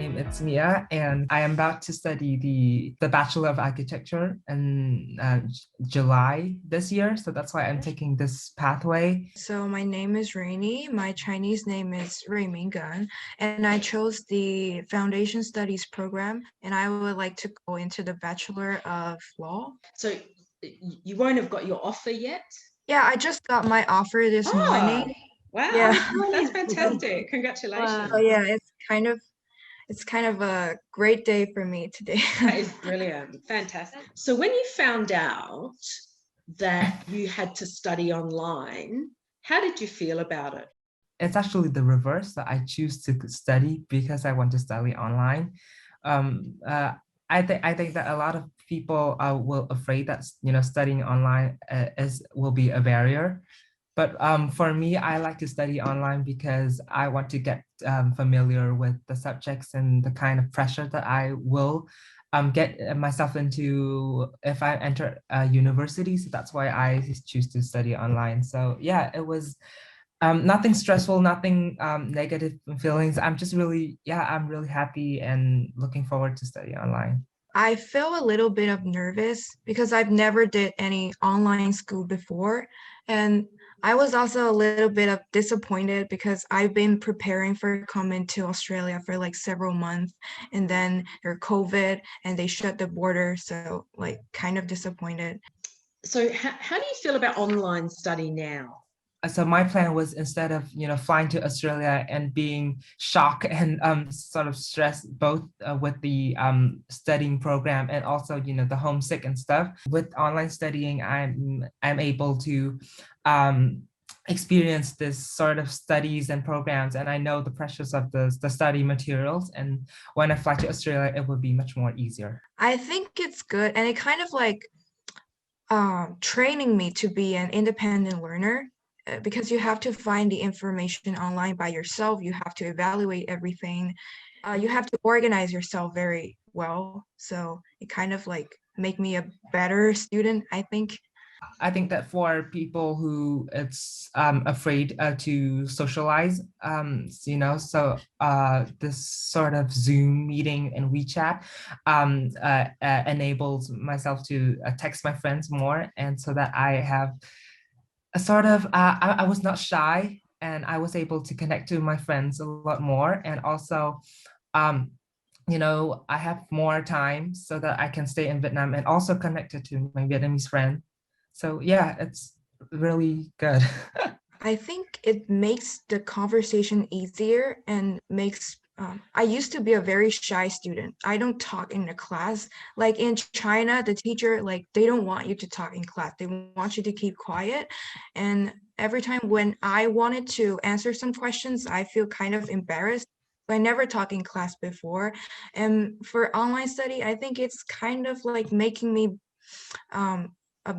name is Nghia, and I am about to study the Bachelor of Architecture in July this year. So that's why I'm taking this pathway. So my name is Rainny. My Chinese name is Rainny, and I chose the Foundation Studies program, and I would like to go into the Bachelor of Law. So you won't have got your offer yet? Yeah, I just got my offer this morning. Wow, Yeah. that's fantastic. Congratulations. So yeah, it's kind of a great day for me today. That is brilliant. Fantastic. So when you found out that you had to study online, how did you feel about it? It's actually the reverse, that I choose to study because I want to study online. I think that a lot of people will afraid that studying online will be a barrier. But for me, I like to study online because I want to get familiar with the subjects and the kind of pressure that I will get myself into if I enter a university. So that's why I choose to study online. So yeah, it was nothing stressful, nothing negative feelings. I'm really happy and looking forward to study online. I feel a little bit of nervous because I've never did any online school before. And I was also a little bit of disappointed because I've been preparing for coming to Australia for like several months, and then there's COVID and they shut the border. So like kind of disappointed. So how do you feel about online study now? So my plan was, instead of flying to Australia and being shocked and sort of stressed both with the studying program and also the homesick and stuff, with online studying I'm able to experience this sort of studies and programs, and I know the pressures of the study materials, and when I fly to Australia it will be much more easier. I think it's good, and it kind of like training me to be an independent learner. Because you have to find the information online by yourself, you have to evaluate everything, you have to organize yourself very well. So it kind of like make me a better student, I think. I think that for people who it's afraid to socialize, this sort of Zoom meeting and WeChat enables myself to text my friends more, and so that I have a sort of I was not shy, and I was able to connect to my friends a lot more, and also I have more time so that I can stay in Vietnam and also connected to my Vietnamese friend. So yeah, it's really good. I think it makes the conversation easier and makes I used to be a very shy student. I don't talk in the class. Like in China, the teacher, like they don't want you to talk in class. They want you to keep quiet. And every time when I wanted to answer some questions, I feel kind of embarrassed. I never talked in class before. And for online study, I think it's kind of like making me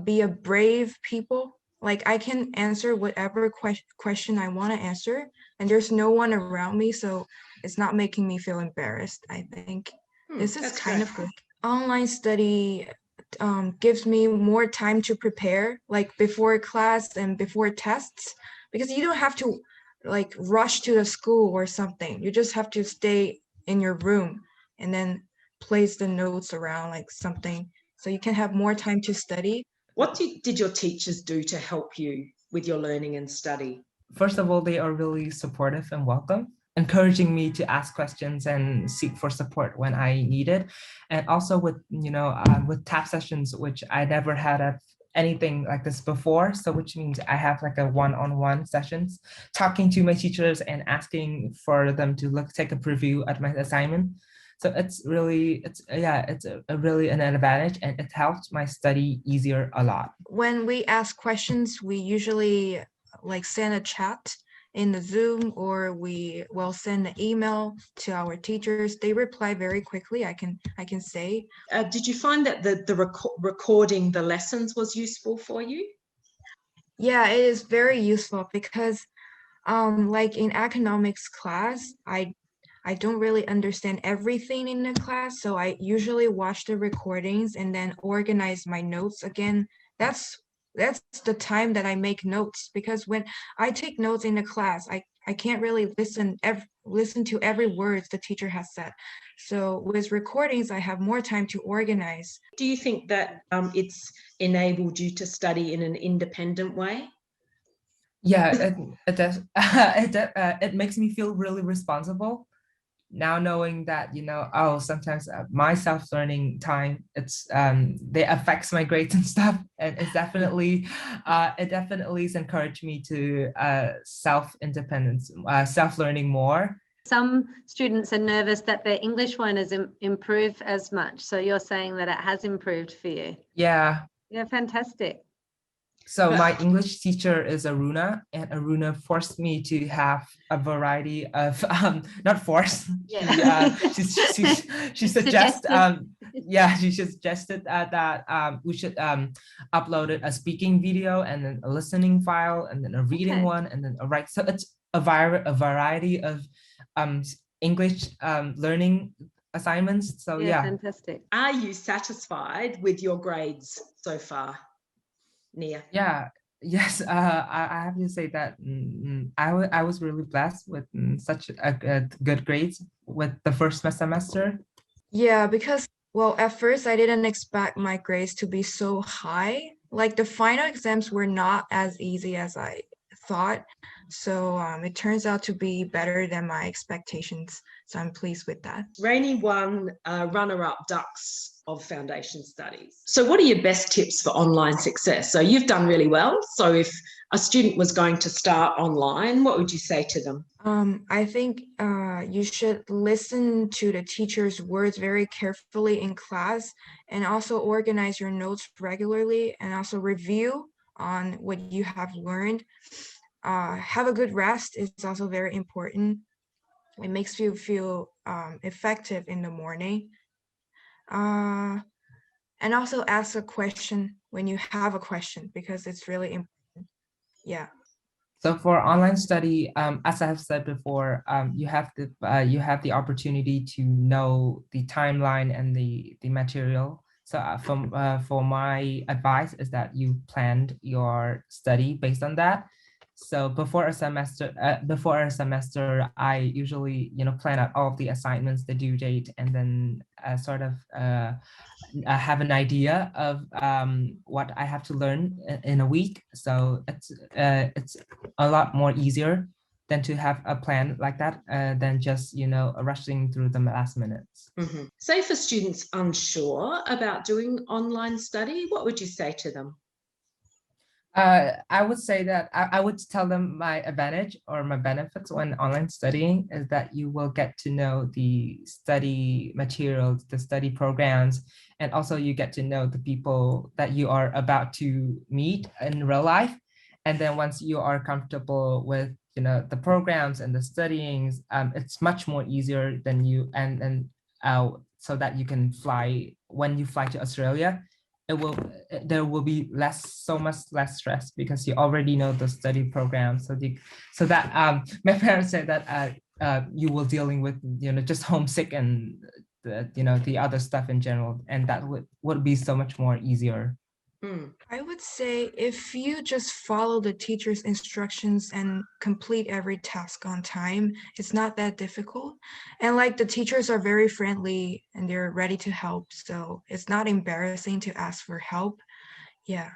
be a brave people. Like I can answer whatever question I want to answer, and there's no one around me, so it's not making me feel embarrassed. I think this is kind of good. Online study gives me more time to prepare, like before class and before tests, because you don't have to like rush to the school or something. You just have to stay in your room and then place the notes around like something, so you can have more time to study. What did your teachers do to help you with your learning and study? First of all, they are really supportive and welcome, encouraging me to ask questions and seek for support when I need it. And also with with tap sessions, which I never had anything like this before. So which means I have like a one-on-one sessions, talking to my teachers and asking for them to take a preview at my assignment. So it's really really an advantage, and it helps my study easier a lot. When we ask questions, we usually like send a chat in the Zoom, or we will send an email to our teachers. They reply very quickly, I can say. Did you find that the recording the lessons was useful for you? Yeah, it is very useful because like in economics class, I don't really understand everything in the class, so I usually watch the recordings and then organize my notes again. That's the time that I make notes, because when I take notes in the class, I can't really listen to every word the teacher has said. So with recordings, I have more time to organize. Do you think that it's enabled you to study in an independent way? Yeah, it does. It makes me feel really responsible now, knowing that, oh, sometimes my self-learning time, they affects my grades and stuff, and it definitely has encouraged me to self-independence, self-learning more. Some students are nervous that their English won't improve as much. So you're saying that it has improved for you. Yeah. Yeah, fantastic. So my English teacher is Aruna, and Aruna forced me to have a variety of, not forced. Yeah. She suggested, she suggested that we should upload a speaking video, and then a listening file, and then a reading one, and then a write. So it's a variety of English learning assignments. So yeah. Fantastic. Are you satisfied with your grades so far, Nghia? Yeah, yes. I have to say that I was really blessed with such a good grades with the first semester. Yeah, because, well, at first I didn't expect my grades to be so high. Like the final exams were not as easy as I thought. So it turns out to be better than my expectations. So I'm pleased with that. Rainny won runner-up Ducks of Foundation Studies. So what are your best tips for online success? So you've done really well. So if a student was going to start online, what would you say to them? I think you should listen to the teacher's words very carefully in class, and also organize your notes regularly, and also review on what you have learned. Have a good rest is also very important. It makes you feel effective in the morning. And also ask a question when you have a question, because it's really important. Yeah. So for online study, as I have said before, you have the opportunity to know the timeline and the material. So for my advice is that you planned your study based on that. So before a semester, I usually plan out all of the assignments, the due date, and then sort of have an idea of what I have to learn in a week. So it's a lot more easier than to have a plan like that, than just rushing through the last minutes. Mm-hmm. Say for students unsure about doing online study, what would you say to them? I would say that I would tell them my advantage or my benefits when online studying is that you will get to know the study materials, the study programs, and also you get to know the people that you are about to meet in real life. And then once you are comfortable with the programs and the studyings, it's much more easier than so that you can fly when you fly to Australia. There will be so much less stress because you already know the study program. So that my parents said that you will dealing with just homesick and the other stuff in general, and that would be so much more easier. I would say if you just follow the teacher's instructions and complete every task on time, it's not that difficult. And like the teachers are very friendly and they're ready to help. So it's not embarrassing to ask for help. Yeah.